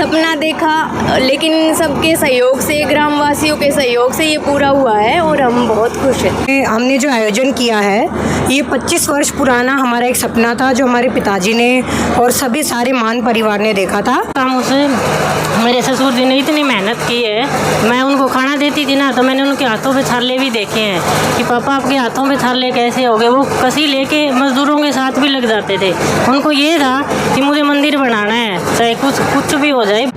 सपना देखा, लेकिन सबके सहयोग से, ग्रामवासियों के सहयोग से ये पूरा हुआ है और हम बहुत खुश हैं। हमने जो आयोजन किया है ये 25 वर्ष पुराना हमारा एक सपना था जो हमारे पिताजी ने और सभी सारे मान परिवार ने देखा था। हम उसे मेरे ससुर जी ने इतनी मेहनत की है, मैं उनको खाना देती थी ना तो मैंने उनके हाथों पे छाले भी देखे हैं कि पापा आपके हाथों पे छाले कैसे हो गए। वो कसी लेके मजदूरों के साथ भी लग जाते थे। उनको ये था कि मुझे मंदिर बनाना है, चाहे कुछ भी हो जाए।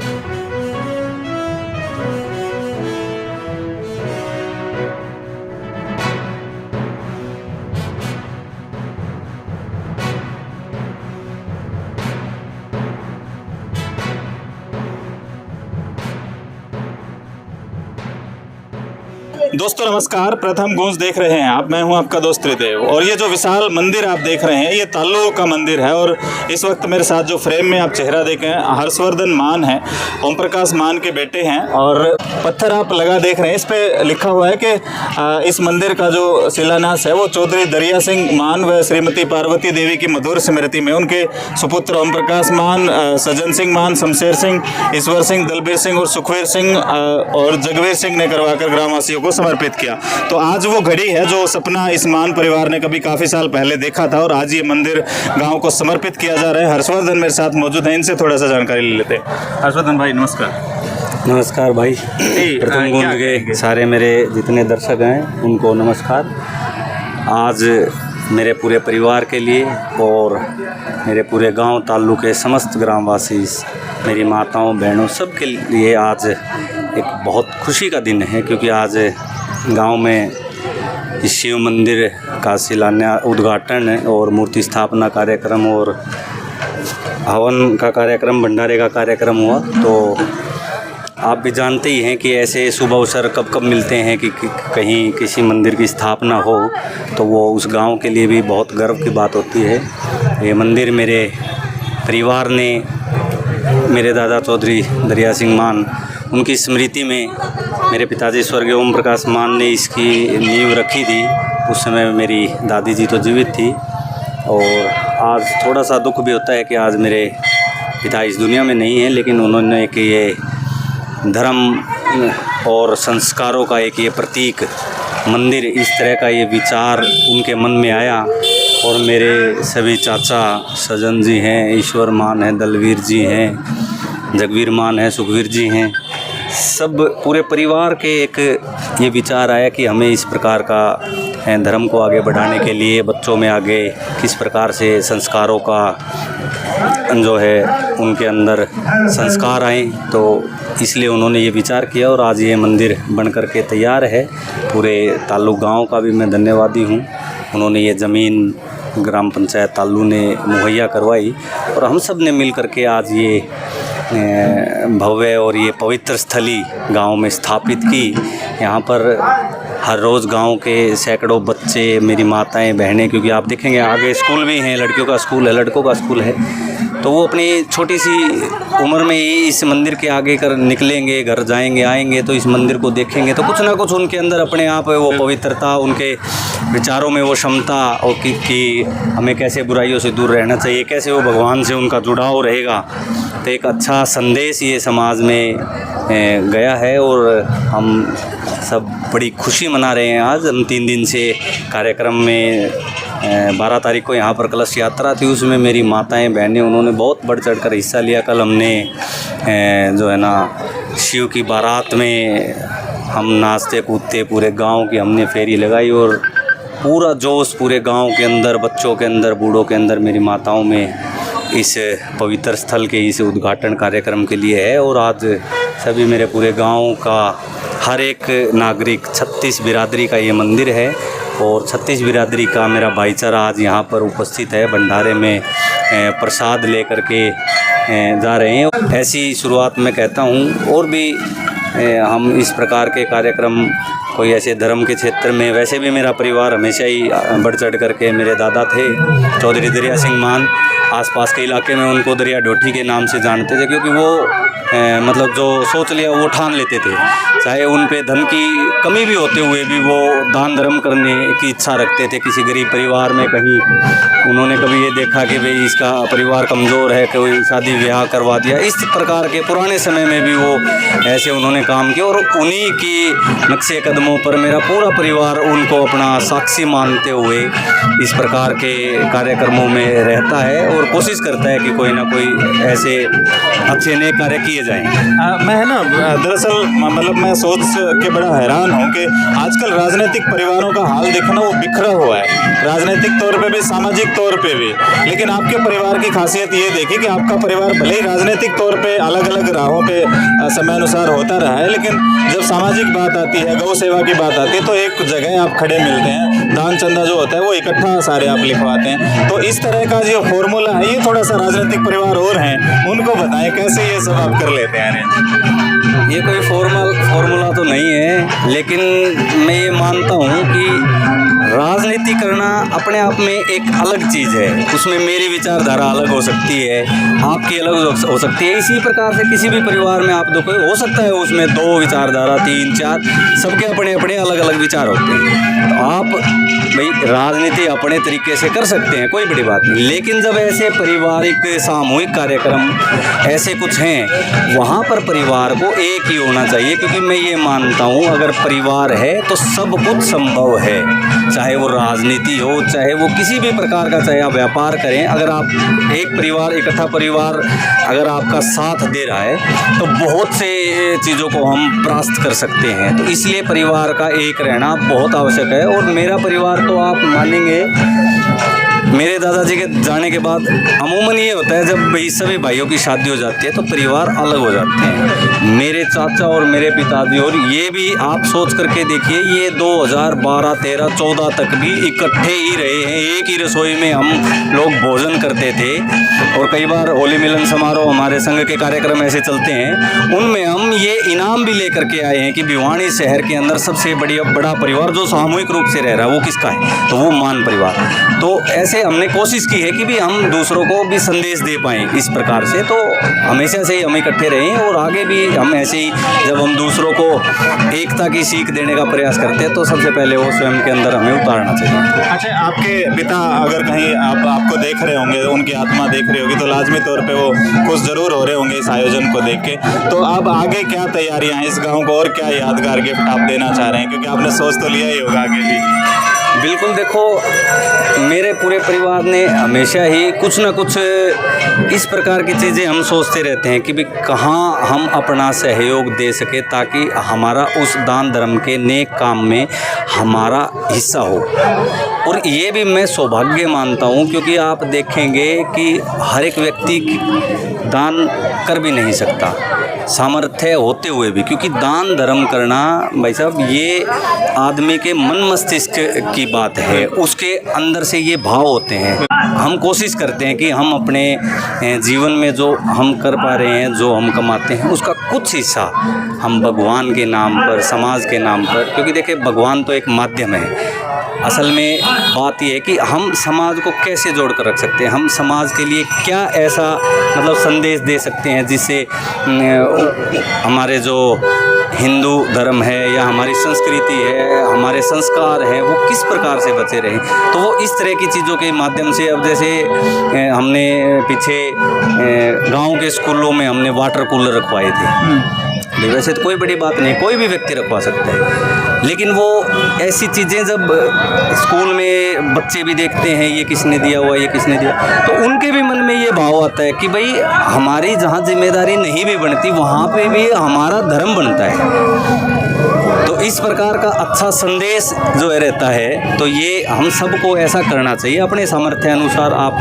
दोस्तों नमस्कार, प्रथम गूंज देख रहे हैं आप। मैं हूं आपका दोस्त त्रिदेव और ये जो विशाल मंदिर आप देख रहे हैं ये ताल्लू का मंदिर है। और इस वक्त मेरे साथ जो फ्रेम में आप चेहरा देखें, हर्षवर्धन मान है, ओम प्रकाश मान के बेटे हैं। और पत्थर आप लगा देख रहे हैं, इस पे लिखा हुआ है कि इस मंदिर का जो शिलान्यास है वो चौधरी दरिया सिंह मान व श्रीमती पार्वती देवी की मधुर स्मृति में उनके सुपुत्र ओम प्रकाश मान, सज्जन सिंह मान, शमशेर सिंह, ईश्वर सिंह, दलबीर सिंह और सुखवीर सिंह और जगवीर सिंह ने करवाकर ग्रामवासियों को समर्पित किया। तो आज वो घड़ी है जो सपना इस मान परिवार ने कभी काफ़ी साल पहले देखा था और आज ये मंदिर गांव को समर्पित किया जा रहा है। हर्षवर्धन मेरे साथ मौजूद हैं, इनसे थोड़ा सा जानकारी ले लेते हैं। हर्षवर्धन भाई नमस्कार। नमस्कार भाई, प्रथम गूंज के सारे मेरे जितने दर्शक हैं उनको नमस्कार। आज मेरे पूरे परिवार के लिए और मेरे पूरे गांव ताल्लुक के समस्त ग्रामवासी, मेरी माताओं बहनों सब के लिए आज एक बहुत खुशी का दिन है, क्योंकि आज गांव में इस शिव मंदिर का शिलान्यास, उद्घाटन और मूर्ति स्थापना कार्यक्रम और हवन का कार्यक्रम, भंडारे का कार्यक्रम हुआ। तो आप भी जानते ही हैं कि ऐसे शुभ अवसर कब कब मिलते हैं कि कहीं किसी मंदिर की स्थापना हो तो वो उस गांव के लिए भी बहुत गर्व की बात होती है। ये मंदिर मेरे परिवार ने, मेरे दादा चौधरी दरिया सिंह मान, उनकी स्मृति में मेरे पिताजी स्वर्गीय ओम प्रकाश मान ने इसकी नींव रखी थी। उस समय मेरी दादी जी तो जीवित थी। और आज थोड़ा सा दुख भी होता है कि आज मेरे पिता इस दुनिया में नहीं हैं, लेकिन उन्होंने एक ये धर्म और संस्कारों का एक ये प्रतीक मंदिर, इस तरह का ये विचार उनके मन में आया। और मेरे सभी चाचा सजन जी हैं, ईश्वर मान है, दलवीर जी हैं, जगवीर मान है, सुखवीर जी हैं, सब पूरे परिवार के एक ये विचार आया कि हमें इस प्रकार का धर्म को आगे बढ़ाने के लिए बच्चों में आगे किस प्रकार से संस्कारों का जो है उनके अंदर संस्कार आए। तो इसलिए उन्होंने ये विचार किया और आज ये मंदिर बन कर के तैयार है। पूरे ताल्लुक गांव का भी मैं धन्यवादी हूँ। उन्होंने ये ज़मीन ग्राम पंचायत ताल्लू ने मुहैया करवाई और हम सब ने मिल कर के आज ये भव्य और ये पवित्र स्थली गांव में स्थापित की। यहाँ पर हर रोज़ गांव के सैकड़ों बच्चे, मेरी माताएं बहनें, क्योंकि आप देखेंगे आगे स्कूल भी हैं, लड़कियों का स्कूल है, लड़कों का स्कूल है, तो वो अपनी छोटी सी उम्र में ही इस मंदिर के आगे कर निकलेंगे, घर जाएंगे, आएंगे तो इस मंदिर को देखेंगे तो कुछ ना कुछ उनके अंदर अपने आप वो पवित्रता, उनके विचारों में वो क्षमता और कि हमें कैसे बुराइयों से दूर रहना चाहिए, कैसे वो भगवान से उनका जुड़ाव रहेगा। तो एक अच्छा संदेश ये समाज में गया है और हम सब बड़ी खुशी मना रहे हैं। आज हम 3 दिन से कार्यक्रम में 12 तारीख को यहाँ पर कलश यात्रा थी, उसमें मेरी माताएं बहनें उन्होंने बहुत बढ़ चढ़ कर हिस्सा लिया। कल हमने जो है ना शिव की बारात में हम नाचते कूदते पूरे गांव की हमने फेरी लगाई और पूरा जोश पूरे गांव के अंदर, बच्चों के अंदर, बूढ़ों के अंदर, मेरी माताओं में इस पवित्र स्थल के इस उद्घाटन कार्यक्रम के लिए है। और आज सभी मेरे पूरे गांव का हर एक नागरिक, 36 बिरादरी का ये मंदिर है और 36 बिरादरी का मेरा भाईचारा आज यहाँ पर उपस्थित है। भंडारे में प्रसाद लेकर के जा रहे हैं। ऐसी शुरुआत मैं कहता हूँ और भी हम इस प्रकार के कार्यक्रम कोई ऐसे धर्म के क्षेत्र में, वैसे भी मेरा परिवार हमेशा ही बढ़ चढ़ करके, मेरे दादा थे चौधरी दरिया सिंह मान, आसपास के इलाके में उनको दरिया ढोठी के नाम से जानते थे, क्योंकि वो मतलब जो सोच लिया वो ठान लेते थे, चाहे उन पे धन की कमी भी होते हुए भी वो दान धर्म करने की इच्छा रखते थे। किसी गरीब परिवार में कहीं उन्होंने कभी ये देखा कि भाई इसका परिवार कमज़ोर है, कोई शादी ब्याह करवा दिया, इस प्रकार के पुराने समय में भी वो ऐसे उन्होंने काम किया। और उन्हीं की नक्शे कदमों पर मेरा पूरा परिवार उनको अपना साक्षी मानते हुए इस प्रकार के कार्यक्रमों में रहता है और कोशिश करता है कि कोई ना कोई ऐसे अच्छे नए कार्य किए जाएं। मैं ना दरअसल मतलब मैं सोच के बड़ा हैरान हूँ कि आजकल राजनीतिक परिवारों का हाल देखना वो बिखरा हुआ है, राजनीतिक तौर पे भी, सामाजिक तौर पे भी। लेकिन आपके परिवार की खासियत ये देखी कि आपका परिवार भले ही राजनीतिक तौर पे अलग अलग राहों पे समय अनुसार होता रहा है, लेकिन जब सामाजिक बात आती है, गौ सेवा की बात आती है, तो एक जगह आप खड़े मिलते हैं। दान चंदा जो होता है वो इकट्ठा सारे आप लिखवाते हैं। तो इस तरह का जो फॉर्मूला है, ये थोड़ा सा राजनीतिक परिवार और हैं, उनको बताएं कैसे ये सब आप कर लेते हैं। ये कोई फॉर्मूला तो नहीं है, लेकिन मैं ये मानता हूँ कि राजनीति करना अपने आप में एक अलग चीज़ है। उसमें मेरी विचारधारा अलग हो सकती है, आपकी अलग हो सकती है। इसी प्रकार से किसी भी परिवार में आप देखो, हो सकता है उसमें 2 विचारधारा, 3, 4, सबके अपने अपने अलग अलग विचार होते हैं। तो आप भाई राजनीति अपने तरीके से कर सकते हैं, कोई बड़ी बात नहीं। लेकिन जब ऐसे पारिवारिक सामूहिक कार्यक्रम ऐसे कुछ हैं, वहाँ पर परिवार को एक ही होना चाहिए, क्योंकि मैं ये मानता हूँ अगर परिवार है तो सब कुछ संभव है। चाहे वो राजनीति हो, चाहे वो किसी भी प्रकार का, चाहे आप व्यापार करें, अगर आप एक परिवार, इकट्ठा परिवार अगर आपका साथ दे रहा है तो बहुत से चीज़ों को हम प्राप्त कर सकते हैं। तो इसलिए परिवार का एक रहना बहुत आवश्यक है। और मेरा परिवार तो आप मानेंगे, मेरे दादाजी के जाने के बाद अमूमन ये होता है जब भाई सभी भाइयों की शादी हो जाती है तो परिवार अलग हो जाते हैं। मेरे चाचा और मेरे पिताजी, और ये भी आप सोच करके देखिए, ये 2012, 13, 14 तक भी इकट्ठे ही रहे हैं। एक ही रसोई में हम लोग भोजन करते थे। और कई बार होली मिलन समारोह, हमारे संघ के कार्यक्रम ऐसे चलते हैं, उनमें हम ये इनाम भी लेकर के आए हैं कि भिवानी शहर के अंदर सबसे बड़ा परिवार जो सामूहिक रूप से रह रहा है वो किसका है, तो वो मान परिवार। तो ऐसे हमने कोशिश की है कि भी हम दूसरों को भी संदेश दे पाएँ इस प्रकार से। तो हमेशा से ही हम इकट्ठे रहें और आगे भी हम ऐसे ही, जब हम दूसरों को एकता की सीख देने का प्रयास करते हैं तो सबसे पहले वो स्वयं के अंदर हमें उतारना चाहिए। अच्छा, आपके पिता अगर कहीं आपको देख रहे होंगे, उनकी आत्मा देख रही होगी, तो लाजमी तौर पे वो खुश ज़रूर हो रहे होंगे इस आयोजन को देख के। तो अब आगे क्या तैयारियां हैं इस गाँव को, और क्या यादगार गिफ्ट आप देना चाह रहे हैं, क्योंकि आपने सोच तो लिया ही होगा आगे भी। बिल्कुल, देखो मेरे पूरे परिवार ने हमेशा ही कुछ ना कुछ इस प्रकार की चीज़ें हम सोचते रहते हैं कि भी कहाँ हम अपना सहयोग दे सके ताकि हमारा उस दान धर्म के नेक काम में हमारा हिस्सा हो। और ये भी मैं सौभाग्य मानता हूँ, क्योंकि आप देखेंगे कि हर एक व्यक्ति दान कर भी नहीं सकता सामर्थ्य होते हुए भी, क्योंकि दान धर्म करना भाई साहब ये आदमी के मन मस्तिष्क की बात है, उसके अंदर से ये भाव होते हैं। हम कोशिश करते हैं कि हम अपने जीवन में जो हम कर पा रहे हैं, जो हम कमाते हैं, उसका कुछ हिस्सा हम भगवान के नाम पर, समाज के नाम पर, क्योंकि देखिए भगवान तो एक माध्यम है। असल में बात यह है कि हम समाज को कैसे जोड़ कर रख सकते हैं, हम समाज के लिए क्या ऐसा मतलब संदेश दे सकते हैं जिससे हमारे जो हिंदू धर्म है या हमारी संस्कृति है, हमारे संस्कार हैं, वो किस प्रकार से बचे रहें। तो वो इस तरह की चीज़ों के माध्यम से, अब जैसे हमने पीछे गांव के स्कूलों में हमने वाटर कूलर रखवाए थे। वैसे तो कोई बड़ी बात नहीं, कोई भी व्यक्ति रखवा सकता है, लेकिन वो ऐसी चीज़ें जब स्कूल में बच्चे भी देखते हैं ये किसने दिया हुआ, ये किसने दिया, तो उनके भी मन में ये भाव आता है कि भाई हमारी जहाँ जिम्मेदारी नहीं भी बनती वहाँ पे भी हमारा धर्म बनता है। तो इस प्रकार का अच्छा संदेश जो है रहता है, तो ये हम सबको ऐसा करना चाहिए। अपने सामर्थ्य अनुसार आप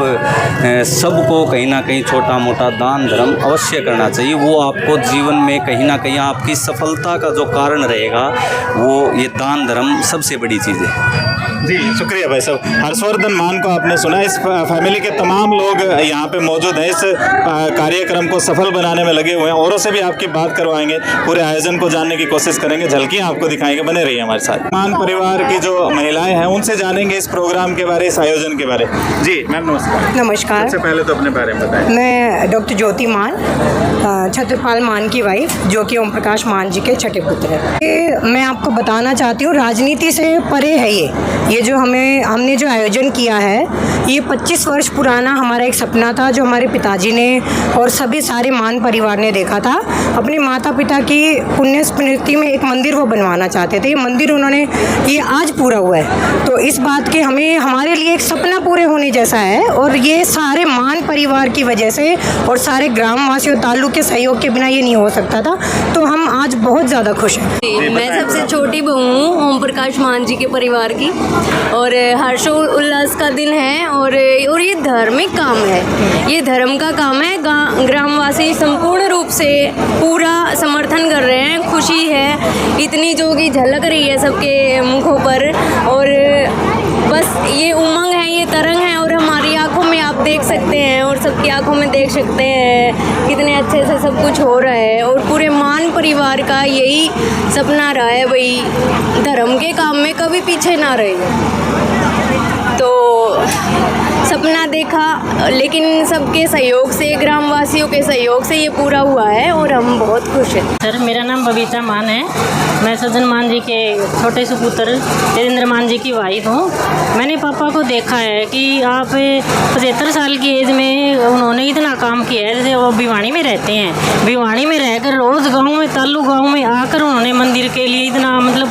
सबको कहीं ना कहीं छोटा मोटा दान धर्म अवश्य करना चाहिए। वो आपको जीवन में कहीं ना कहीं आपकी सफलता का जो कारण रहेगा, वो ये दान धर्म सबसे बड़ी चीज़ है। जी शुक्रिया भाई साहब। हर्षवर्धन मान को आपने सुना, इस फैमिली के तमाम लोग यहाँ पे मौजूद हैं, इस कार्यक्रम को सफल बनाने में लगे हुए हैं। औरों से भी आपकी बात करवाएंगे, पूरे आयोजन को जानने की कोशिश करेंगे, झलकियाँ आपको दिखाएंगे, बने रहिए हमारे साथ। मान परिवार की जो महिलाएं हैं उनसे जानेंगे इस प्रोग्राम के बारे, इस आयोजन के बारे। जी मैम नमस्कार। नमस्कार। सबसे पहले तो अपने बारे में बताएं। मैं डॉक्टर ज्योति मान, छत्रपाल मान की वाइफ, जो कि ओम प्रकाश मान जी के छठे पुत्र हैं। ये मैं आपको बताना चाहती हूँ, राजनीति से परे है ये जो हमने जो आयोजन किया है, ये 25 वर्ष पुराना हमारा एक सपना था, जो हमारे पिताजी ने और सभी सारे मान परिवार ने देखा था। अपने माता पिता की पुण्य स्मृति में एक मंदिर वो बनवाना चाहते थे। ये मंदिर उन्होंने, ये आज पूरा हुआ है। तो इस बात के हमारे लिए एक सपना पूरे होने जैसा है, और ये सारे मान परिवार की वजह से और सारे ग्रामवासियों ताल्लुक के सहयोग के बिना ये नहीं हो सकता था। तो हम आज बहुत ज़्यादा खुश हैं। मैं सबसे छोटी बहू हूँ ओम प्रकाश मान जी के परिवार की, और हर्षोल्लास का दिन है, और ये धार्मिक काम है, ये धर्म का काम है। ग्रामवासी संपूर्ण रूप से पूरा समर्थन कर रहे हैं, खुशी है इतनी जो कि झलक रही है सबके मुखों पर, और बस ये उमंग है, ये तरंग है, और हमारी आंखों में आप देख सकते हैं और सबकी आंखों में देख सकते हैं कितने अच्छे से सब कुछ हो रहा है। और पूरे मान परिवार का यही सपना रहा है भाई, धर्म के काम में कभी पीछे ना रहे। तो सपना देखा, लेकिन सबके सहयोग से, ग्रामवासियों के सहयोग से ये पूरा हुआ है, और हम बहुत खुश हैं। सर मेरा नाम बबीता मान है, मैं सज्जन मान जी के छोटे सुपुत्र तेजेंद्र मान जी की वाइफ हूँ। मैंने पापा को देखा है कि आप 75 साल की एज में उन्होंने इतना काम किया है। जैसे वो भिवानी में रहते हैं, भिवानी में रहकर रोज़ गाँव में, ताल्लु गाँव में आकर उन्होंने मंदिर के लिए इतना मतलब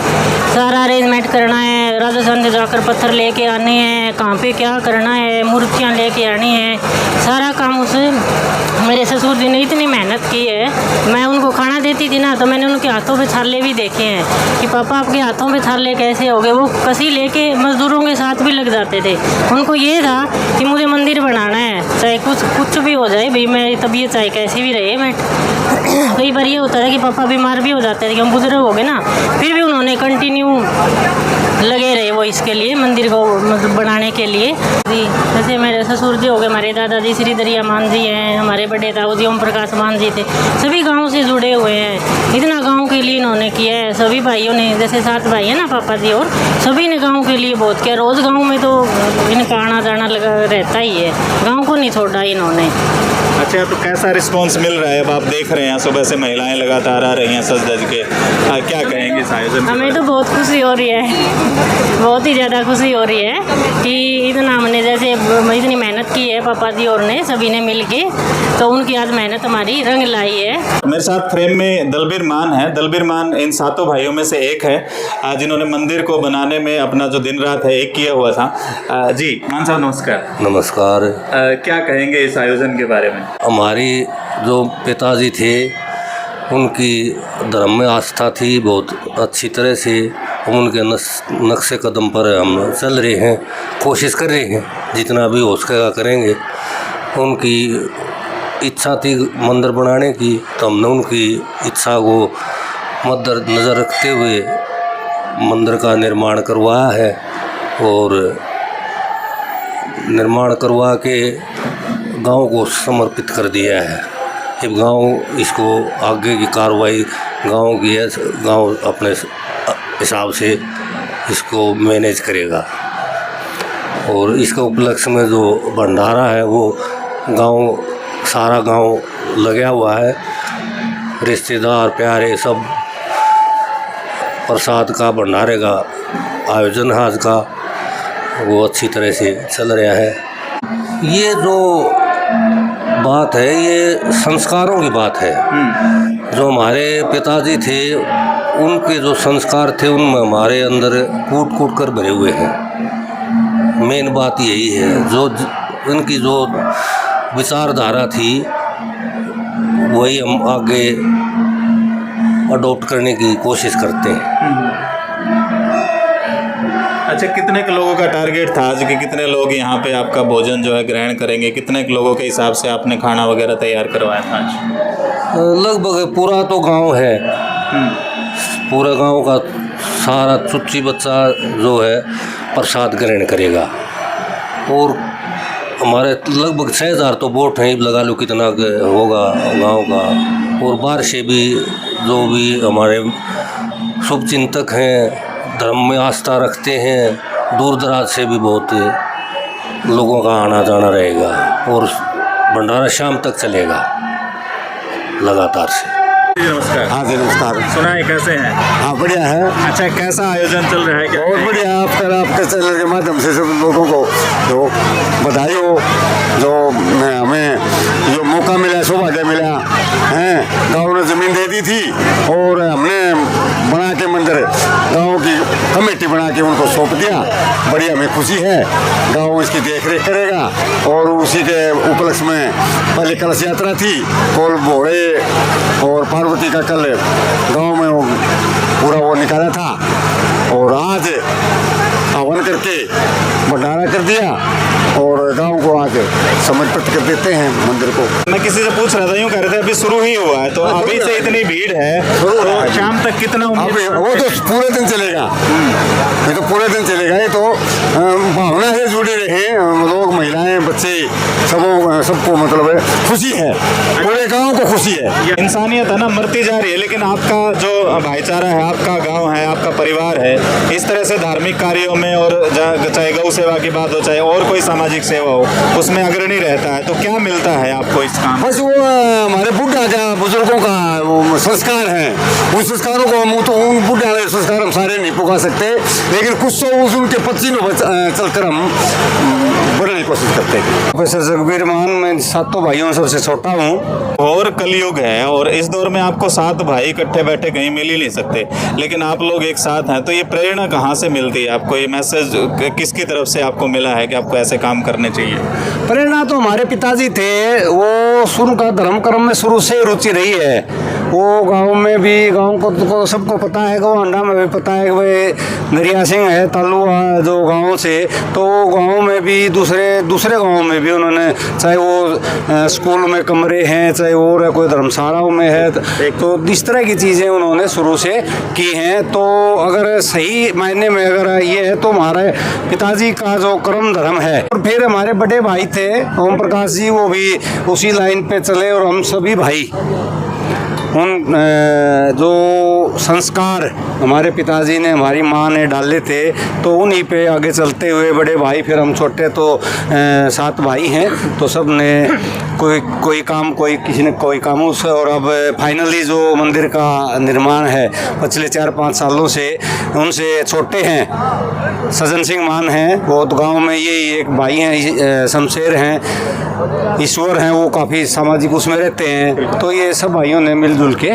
सारा अरेंजमेंट करना है, राजस्थान से जाकर पत्थर लेके आने हैं, कहाँ पे क्या करना है, मूर्तियाँ लेके आनी है, सारा काम उसे मेरे ससुर जी ने इतनी मेहनत की है। मैं उनको खाना देती थी ना, तो मैंने उनके हाथों पे छाले भी देखे हैं कि पापा आपके हाथों पे छाले कैसे हो गए। वो कसी लेके मज़दूरों के साथ भी लग जाते थे। उनको ये था कि मुझे मंदिर बनाना है, चाहे कुछ भी हो जाए भाई, मेरी तबीयत चाहे कैसी भी रहे। मैं कई बार ये होता था कि पापा बीमार भी हो जाते थे कि हम बुजुर्ग हो गए ना, फिर भी उन्होंने कंटिन्यू लगे रहे वो इसके लिए, मंदिर को मतलब बनाने के लिए। जी जैसे मेरे ससुर जी हो गए, हमारे दादाजी श्री दरिया मान जी हैं, हमारे बड़े ताऊ जी ओम प्रकाश मान जी थे, सभी गांव से जुड़े हुए हैं। इतना गांव के लिए इन्होंने किया है। सभी भाइयों ने, जैसे 7 भाई हैं ना पापा जी, और सभी ने गांव के लिए बहुत किया। रोज़ गांव में तो इनका आना जाना लगा रहता ही है, गांव को नहीं छोड़ा इन्होंने। अच्छा, तो कैसा रिस्पांस मिल रहा है? अब आप देख रहे हैं सुबह से महिलाएं लगातार आ रही हैं सज धज के, क्या कहेंगे इस आयोजन? हमें तो बहुत खुशी हो रही है, बहुत ही ज़्यादा खुशी हो रही है कि इतना हमने जैसे इतनी मेहनत की है पापा जी और ने सभी ने मिल के, तो उनकी आज मेहनत हमारी रंग लाई है। मेरे साथ फ्रेम में दलबीर मान है। दलबीर मान इन 7 भाइयों में से एक है, जिन्होंने मंदिर को बनाने में अपना जो दिन रात है एक किया हुआ था। जी मान साहब नमस्कार। नमस्कार। क्या कहेंगे इस आयोजन के बारे में? हमारी जो पिताजी थे उनकी धर्म में आस्था थी बहुत अच्छी तरह से, उनके नक्शे कदम पर हम चल रहे हैं, कोशिश कर रहे हैं, जितना भी हो सकेगा करेंगे। उनकी इच्छा थी मंदिर बनाने की, तो हमने उनकी इच्छा को मद्देनज़र रखते हुए मंदिर का निर्माण करवाया है, और निर्माण करवा के गांव को समर्पित कर दिया है। अब गांव इसको आगे की कार्रवाई गांव की है, गांव अपने हिसाब से इसको मैनेज करेगा। और इसके उपलक्ष्य में जो भंडारा है वो गांव, सारा गांव लगा हुआ है, रिश्तेदार प्यारे सब, प्रसाद का भंडारे का आयोजन आज का वो अच्छी तरह से चल रहा है। ये जो बात है ये संस्कारों की बात है। जो हमारे पिताजी थे उनके जो संस्कार थे उनमें हमारे अंदर कूट कूट कर भरे हुए हैं। मेन बात यही है, जो उनकी जो विचारधारा थी वही हम आगे अडॉप्ट करने की कोशिश करते हैं। अच्छा, कितने लोगों का टारगेट था आज के? कितने लोग यहाँ पे आपका भोजन जो है ग्रहण करेंगे? कितने लोगों के हिसाब से आपने खाना वगैरह तैयार करवाया था आज? लगभग पूरा तो गांव है, पूरा गांव का सारा चुच्ची बच्चा जो है प्रसाद ग्रहण करेगा। और हमारे लगभग 6000 तो वोट हैं, लगा लो कितना होगा गांव का। और बाहर से भी जो भी हमारे शुभचिंतक हैं, धर्म में आस्था रखते हैं, दूर दराज से भी बहुत लोगों का आना जाना रहेगा। और भंडारा शाम तक चलेगा लगातार से। नमस्कार। हाँ जी नमस्कार। सुना है कैसे हैं? हाँ बढ़िया है। अच्छा, कैसा आयोजन चल रहा है? क्या बहुत बढ़िया। आपके चैनल के माध्यम से सब लोगों को जो बधाई हो, जो हमें जो मौका मिला, सौभाग्य मिला है। गाँव ने ज़मीन दे दी थी और हमने बना के मंदिर, गाँव की कमेटी बना के उनको सौंप दिया। बड़ी हमें खुशी है। गाँव इसकी देख रेख करेगा। और उसी के उपलक्ष्य में पहले कलश यात्रा थी, कोल भोड़े और पार्वती का कल गांव में वो पूरा वो निकाला था। और आज हवन करके भंडारा कर दिया और गांव को आज समर्पित कर देते हैं मंदिर को। मैं किसी से पूछ रहा था, यूँ कह रहे थे अभी शुरू ही हुआ है, तो अभी से इतनी भीड़ है तो शाम तक कितना अभी वो तो पूरे दिन चलेगा। ये तो पूरे दिन चलेगा। ये तो भावना से जुड़े रहे लोग, महिलाएं, बच्चे, सबको मतलब खुशी है, पूरे गांव को खुशी है। इंसानियत है ना, मरती जा रही है, लेकिन आपका जो भाईचारा है, आपका गांव है, आपका परिवार है, इस तरह से धार्मिक कार्यों में और चाहे गौ सेवा की बात हो, चाहे और कोई सामाजिक सेवा हो, उसमें अग्रणी रहता है। तो क्या मिलता है आपको इस काम? बस वो हमारे बुढ़ा का, बुजुर्गों का वो संस्कार है। उन संस्कारों को हम तो उन बुढ़ा संस्कार हम सारे नहीं पुका सकते, लेकिन कुछ तो उनके पसीनों चलकर हम बढ़ने की कोशिश करते हैं। प्रोफेसर जगबीर मान, मैं 7 भाइयों में सबसे छोटा हूँ। और कलयुग है और इस दौर में आपको 7 भाई इकट्ठे बैठे कहीं मिल ही नहीं सकते, लेकिन आप लोग एक साथ हैं। तो ये प्रेरणा कहाँ से मिलती है आपको? ये मैसेज किसकी तरफ से आपको मिला है कि आपको ऐसे काम करने चाहिए? प्रेरणा तो हमारे पिताजी थे। वो शुरू का धर्म कर्म में शुरू से रुचि रही है। वो गांव में भी, गांव को सबको पता है, गौ अंडा में भी पता है कि भाई नरिया सिंह है तालुआ जो गांव से, तो गांव में भी दूसरे गांव में भी उन्होंने, चाहे वो स्कूल में कमरे हैं, चाहे और कोई धर्मशालाओं में है, तो इस तरह की चीज़ें उन्होंने शुरू से की हैं। तो अगर सही मायने में अगर ये है तो हमारे पिताजी का जो कर्म धर्म है। और फिर हमारे बड़े भाई थे ओम प्रकाश जी, वो भी उसी लाइन पे चले। और हम सभी भाई उन जो संस्कार हमारे पिताजी ने, हमारी माँ ने डाले थे, तो उन्हीं पे आगे चलते हुए बड़े भाई, फिर हम छोटे तो 7 भाई हैं, तो सब ने कोई काम, किसी ने कोई काम उस। और अब फाइनली जो मंदिर का निर्माण है पिछले 4-5 सालों से, उनसे छोटे हैं सजन सिंह मान हैं, वो तो गाँव में यही एक भाई हैं, शमशेर हैं, ईश्वर हैं, वो काफ़ी सामाजिक उसमें रहते हैं। तो ये सब भाइयों ने मिलजुल के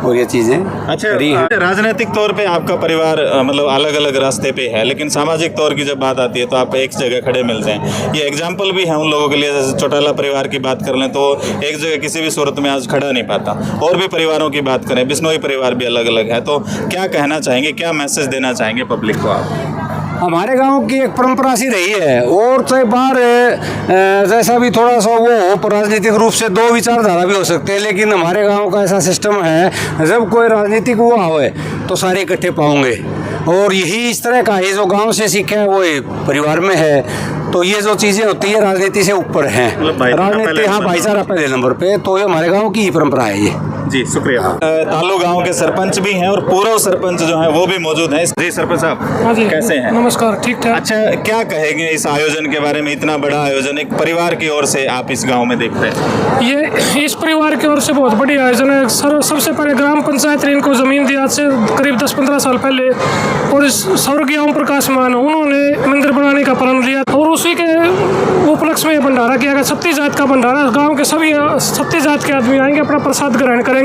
और ये चीज़ें करी हैं। राजनीतिक तौर पे आपका परिवार मतलब अलग अलग रास्ते पे है, लेकिन सामाजिक तौर की जब बात आती है तो आप एक जगह खड़े मिलते हैं। ये एग्जाम्पल भी है उन लोगों के लिए। जैसे चौटाला परिवार की बात कर लें तो एक जगह किसी भी सूरत में आज खड़ा नहीं पाता। और भी परिवारों की बात करें, बिश्नोई परिवार भी अलग अलग है। तो क्या कहना चाहेंगे, क्या मैसेज देना चाहेंगे पब्लिक को आप? हमारे गांव की एक परंपरा सी रही है। और चाहे बाहर जैसा भी थोड़ा सा वो हो, राजनीतिक रूप से 2 विचारधारा भी हो सकते हैं, लेकिन हमारे गांव का ऐसा सिस्टम है, जब कोई राजनीतिक हुआ हो तो सारे इकट्ठे पाओगे। और यही इस तरह का है, जो गांव से सीखा है वो परिवार में है। तो ये जो चीज़ें होती है राजनीति से ऊपर हैं। राजनीति, हाँ, भाईचारा पहले नंबर पे। तो ये हमारे गाँव की ही परंपरा है ये। जी शुक्रिया। तालू गांव के सरपंच भी हैं और पूर्व सरपंच जो हैं वो भी मौजूद हैं। जी सरपंच साहब, हाँ जी, कैसे हैं? नमस्कार, ठीक ठाक। अच्छा, क्या कहेंगे इस आयोजन के बारे में? इतना बड़ा आयोजन एक परिवार की ओर से आप इस गांव में देख रहे हैं। ये इस परिवार की ओर से बहुत बड़ी आयोजन है। सबसे पहले ग्राम पंचायत ने इनको ज़मीन दी आज से करीब 10-15 साल पहले, और स्वर्गीय ओम प्रकाश मान उन्होंने मंदिर बनाने का प्रण लिया और उसी के उपलक्ष्य में भंडारा किया गया। 70 जात का भंडारा, गाँव के सभी 70 जात के आदमी आएंगे, अपना प्रसाद ग्रहण करेंगे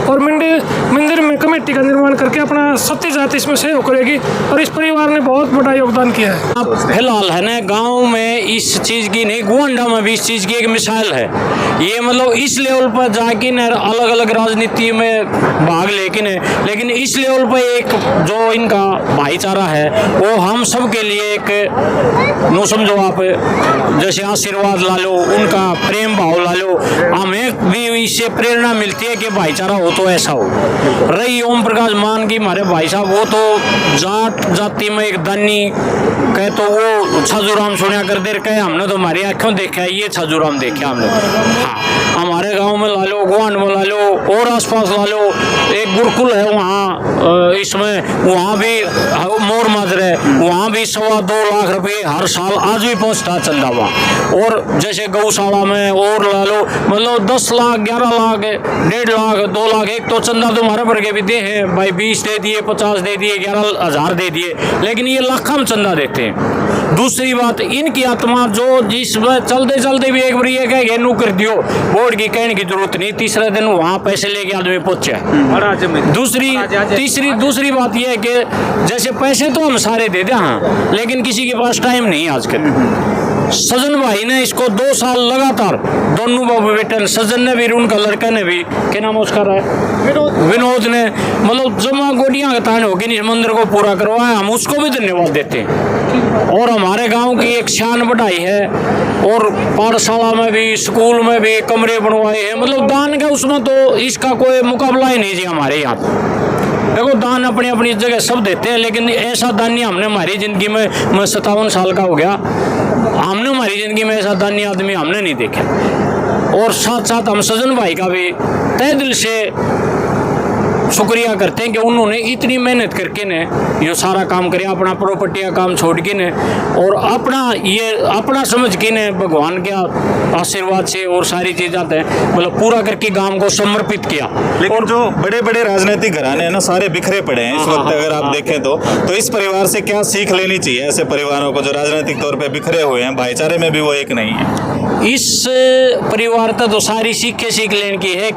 और मंदिर में कमेटी का निर्माण करके अपना 70 जात इसमें सहयोग करेगी। और इस परिवार ने बहुत बड़ा योगदान किया है। फिलहाल है ना, गांव में इस चीज़ की नहीं, गोंडा में भी इस चीज़ की एक मिसाल है। ये मतलब इस लेवल पर जाके न अलग अलग राजनीति में भाग लेकिन इस लेवल पर एक जो इनका भाईचारा है वो हम सब के लिए एक नो समझो आप, जैसे आशीर्वाद ला लो, उनका प्रेम भाव ला लो। हमें भी इससे प्रेरणा मिलती है कि भाईचारा हो तो ऐसा हो। रही रही ओम प्रकाश मान की हमारे भाई साहब, वो तो जाट जाति में एक दानी कहे तो वो छाजूराम सुनिया कर दे कहे, हमने तो हमारी आंखों देखा है, ये छाजूराम देखा हमने। हाँ, हमारे गांव में ला लो, गुआंड में ला लो और आसपास ला लो, एक गुरुकुल है वहाँ, इसमें वहाँ भी मोर माजरे है, वहाँ भी 2.25 लाख रुपये हर साल आज भी पहुँचता चंदा वहाँ। और जैसे गौशाला में और ला लो, मतलब 10 लाख 11 लाख 1.5 लाख 2 लाख, एक तो चंदा तुम्हारे भर के भी दे हैं भाई, 20 दे दिए, 50 दे दिए, 11,000 दे दिए, लेकिन ये लाखों में चंदा देते हैं। दूसरी बात, इनकी आत्मा जो जिसमें चलते चलते भी एक बार ये कहे नू कर दियो, बोर्ड की कहने की जरूरत नहीं, तीसरे दिन वहाँ पैसे लेके आदमी पहुंचे। दूसरी बात यह है कि जैसे पैसे तो हम सारे दे दें, हाँ, लेकिन किसी के पास टाइम नहीं आजकल। सजन भाई ने इसको 2 साल लगातार, दोनों बाबू बेटे, सजन ने भी, उनका लड़का ने भी, क्या नाम उसका रहा है, विनोद ने, मतलब जमा गोडियां का तान होगी इस मंदिर को पूरा करवाया, हम उसको भी धन्यवाद देते हैं। और हमारे गांव की एक शान बढ़ाई है, और पाठशाला में भी, स्कूल में भी कमरे बनवाए हैं, मतलब दान का उसमें तो इसका कोई मुकाबला ही नहीं जी हमारे यहाँ। देखो दान अपनी अपनी जगह सब देते हैं, लेकिन ऐसा दानी हमने हमारी ज़िंदगी में, मैं 57 साल का हो गया, हमने हमारी ज़िंदगी में ऐसा दानी आदमी हमने नहीं देखा। और साथ साथ हम सजन भाई का भी तहे दिल से शुक्रिया करते हैं कि उन्होंने इतनी मेहनत करके ने ये सारा काम करे, अपना प्रॉपर्टी का काम छोड़ के ने, और अपना समझ के ने भगवान के आशीर्वाद से और सारी चीज़ें मतलब पूरा करके गांव को समर्पित किया। लेकिन जो बड़े बड़े राजनीतिक घराने हैं ना, सारे बिखरे पड़े हैं इस वक्त, अगर आप देखें तो इस परिवार से क्या सीख लेनी चाहिए ऐसे परिवारों को जो राजनीतिक तौर पे बिखरे हुए हैं, भाईचारे में भी वो एक नहीं है? इस परिवार तक तो सारी सीख लेने की है,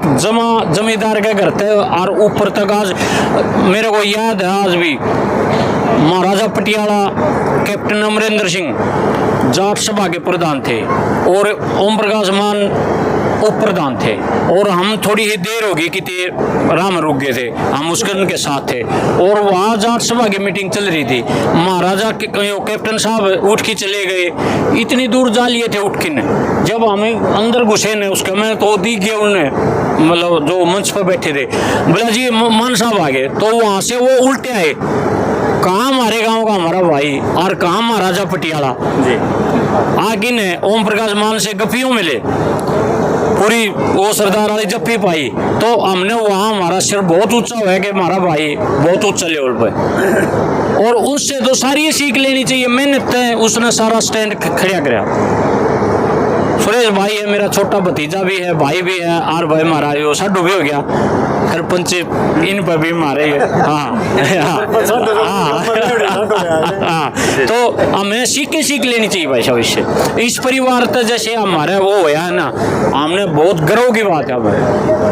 जमींदार के घर थे और ऊपर तक। आज मेरे को याद है, आज भी महाराजा पटियाला कैप्टन अमरेंद्र सिंह जाट सभा के प्रधान थे, और ओम प्रकाश मान उप प्रधान थे, और हम थोड़ी ही देर होगी कि राम रुक गए थे, हम उनके साथ थे, और वहाँ जाट सभा की मीटिंग चल रही थी। महाराजा कैप्टन साहब उठ के चले गए, इतनी दूर जा लिए थे उठ के ने, जब हमें अंदर घुसे ने उसके मैं तो दिख गया उन्हें, मतलब जो मंच पर बैठे थे, बोला जी मान साहब आ गए, तो वहाँ से वो उल्टे आए, कहाँ हमारे गांव का हमारा भाई और कहाँ महाराजा पटियाला जी, आगे ने ओम प्रकाश मान से गपियों मिले, पूरी वो सरदार वाली जप्पी पाई, तो हमने वहाँ हमारा सिर बहुत ऊंचा हुआ कि हमारा भाई बहुत ऊंचा लेवल पे, और उससे तो सारी सीख लेनी चाहिए, मेहनत है, उसने सारा स्टैंड खड़ा कराया। सुरेश भाई है मेरा छोटा भतीजा भी है, भाई भी है, और भाई महाराज वो साडू भी हो गया, सरपंच इन पर भी मारे। हाँ, तो हमें सीख लेनी चाहिए भाई साहब इससे। इस परिवार तक जैसे हमारे वो होया है ना, हमने बहुत गर्व की बात है हमें,